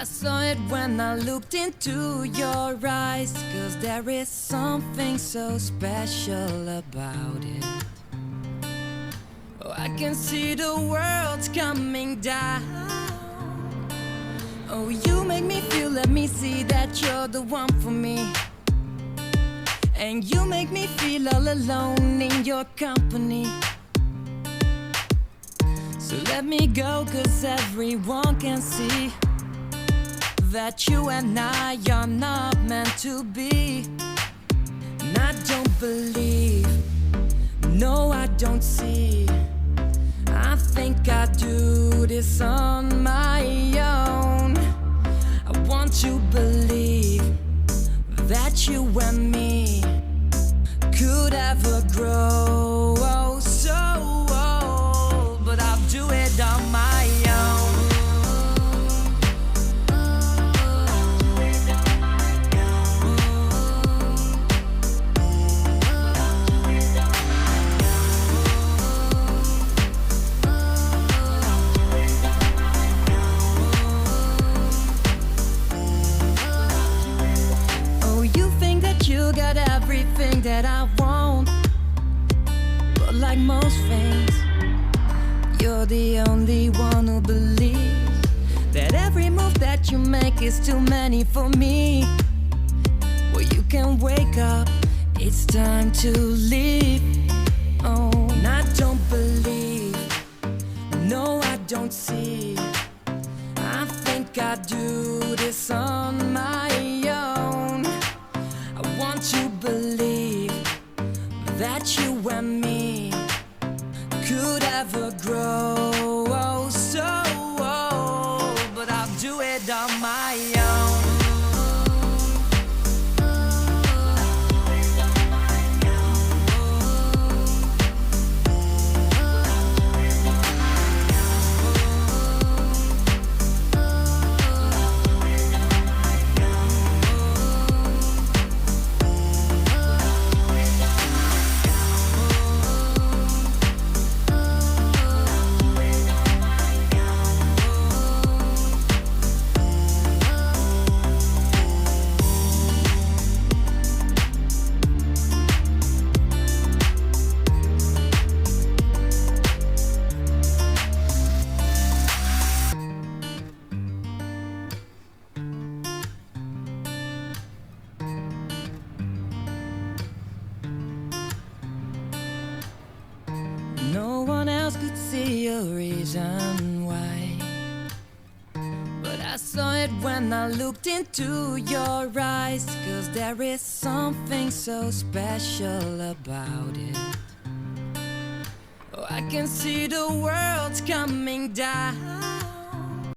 I saw it when I looked into your eyes, 'cause there is something so special about it. Oh, I can see the world coming down. Oh, you make me feel, let me see that you're the one for me. And you make me feel all alone in your company. So let me go, 'cause everyone can see that you and I are not meant to be. And I don't believe, no I don't see. I think I do this on my own. I want to believe that you and me could ever grow so old, but I'll do it on my own. You got everything that I want, but like most things, you're the only one who believes that every move that you make is too many for me. Well, you can wake up, it's time to leave. Oh, and I don't believe, no I don't see. I think I do this on my own. I want to believe that you and me could ever grow so old, but I'll do it on my own. No one else could see a reason why, but I saw it when I looked into your eyes, 'cause there is something so special about it. Oh, I can see the world coming down.